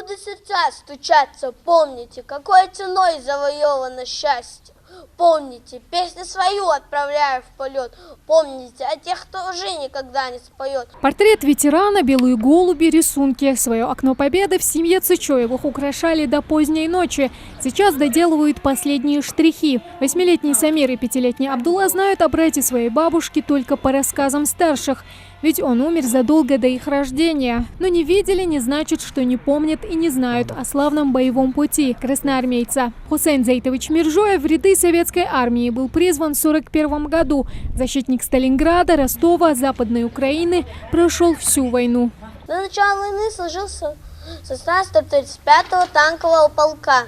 Откуда сердца стучатся, помните, какой ценой завоевано счастье. Помните, песню свою отправляю в полет. Помните о тех, кто уже никогда не споет. Портрет ветерана, белые голуби, рисунки. Свое окно победы в семье Цычоевых украшали до поздней ночи. Сейчас доделывают последние штрихи. 8-летний Самир и 5-летний Абдулла знают о брате своей бабушки только по рассказам старших. Ведь он умер задолго до их рождения. Но не видели, не значит, что не помнят и не знают о славном боевом пути красноармейца. Хусейн Зайтович Миржоев в ряды советской армии был призван в 1941 году. Защитник Сталинграда, Ростова, Западной Украины прошел всю войну. До начала войны служился в составе 135-го танкового полка,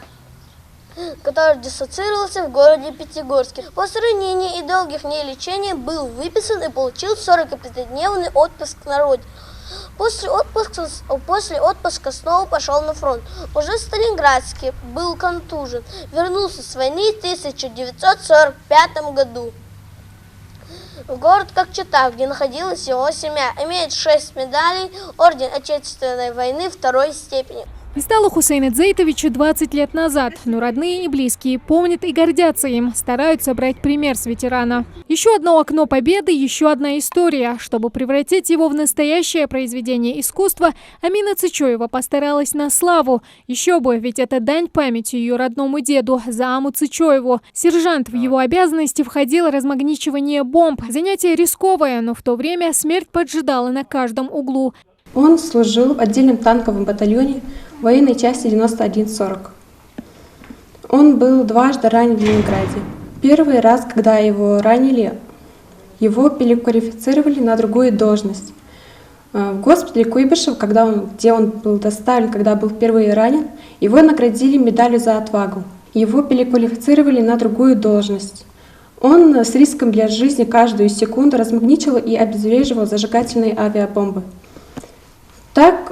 который дислоцировался в городе Пятигорске. После ранения и долгих дней лечения был выписан и получил 45-дневный отпуск на родине. После отпуска снова пошел на фронт. Уже в Сталинградске был контужен. Вернулся с войны в 1945 году в город Кокчетав, где находилась его семья. Имеет 6 медалей, орден Отечественной войны 2-й степени. Не стало Хусейна Зайтовича 20 лет назад, но родные и близкие помнят и гордятся им, стараются брать пример с ветерана. Еще одно окно победы, еще одна история. Чтобы превратить его в настоящее произведение искусства, Амина Цычоева постаралась на славу. Еще бы, ведь это дань памяти ее родному деду Зааму Цычоеву. Сержант, в его обязанности входило размагничивание бомб. Занятие рисковое, но в то время смерть поджидала на каждом углу. Он служил в отдельном танковом батальоне военной части 9140. Он был дважды ранен в Ленинграде. Первый раз, когда его ранили, его переквалифицировали на другую должность. В госпитале Куйбышев, где он был доставлен, когда был впервые ранен, его наградили медалью за отвагу. Его переквалифицировали на другую должность. Он с риском для жизни каждую секунду размагничивал и обезвреживал зажигательные авиабомбы. Так,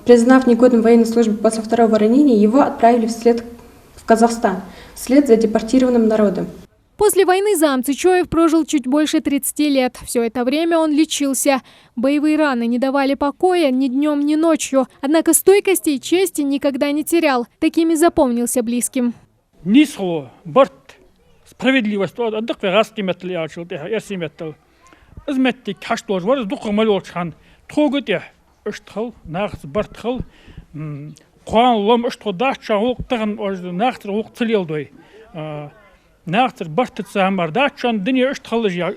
признав негодным военной службе после второго ранения, его отправили в Казахстан, вслед за депортированным народом. После войны Заам Цычоев прожил чуть больше 30 лет. Все это время он лечился. Боевые раны не давали покоя ни днем, ни ночью. Однако стойкости и чести никогда не терял. Такими запомнился близким. Нисхо, борт, справедливость, отдых вегасский метал, я учил, ерси метал. Изметти каштож, варз духу малочхан, тхогутя. Ыштхал, нахс бартхал, куан лом ыштхо дахча оқтығын нахтыр оқ тілелдой. Нахтыр бартыца амар дахчан дыне ыштхалы жия,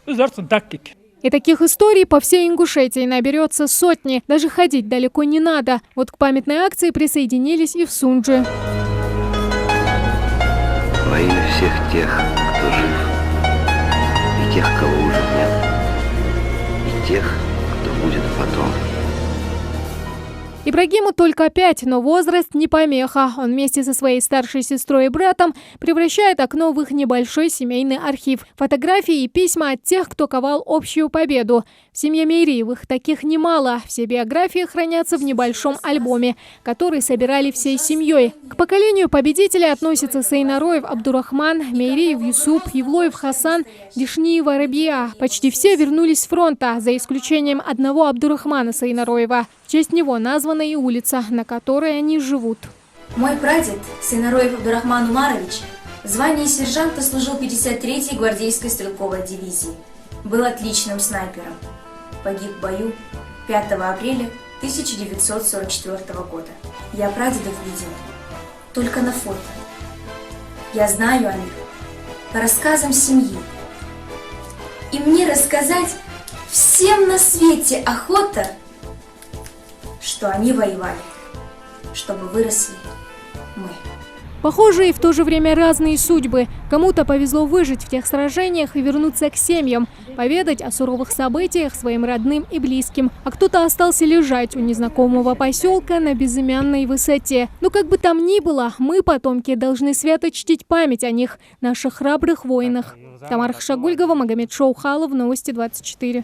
ызарсын даккик. И таких историй по всей Ингушетии наберется сотни. Даже ходить далеко не надо. Вот к памятной акции присоединились и в Сунджи. Во имя всех тех, кто жив, и тех, кого уже нет, и тех, кто будет потом. Ибрагиму только 5, но возраст не помеха. Он вместе со своей старшей сестрой и братом превращает окно в их небольшой семейный архив. Фотографии и письма от тех, кто ковал общую победу. В семье Мейриевых таких немало. Все биографии хранятся в небольшом альбоме, который собирали всей семьей. К поколению победителей относятся Сейнароев Абдурахман, Мейриев Юсуп, Евлоев Хасан, Дишниева Рабия. Почти все вернулись с фронта, за исключением одного Абдурахмана Сейнароева. В честь него названа и улица, на которой они живут. Мой прадед, Сейнароев Абдурахман Умарович, в звании сержанта служил в 53-й гвардейской стрелковой дивизии. Был отличным снайпером. Погиб в бою 5 апреля 1944 года. Я прадедов видел только на фото. Я знаю о них по рассказам семьи. И мне рассказать всем на свете охота, что они воевали, чтобы выросли мы. Похожие и в то же время разные судьбы. Кому-то повезло выжить в тех сражениях и вернуться к семьям, поведать о суровых событиях своим родным и близким. А кто-то остался лежать у незнакомого поселка на безымянной высоте. Но как бы там ни было, мы, потомки, должны свято чтить память о них, наших храбрых воинах. Тамара Хашагульгова, Магомед Шоухалов, Новости 24.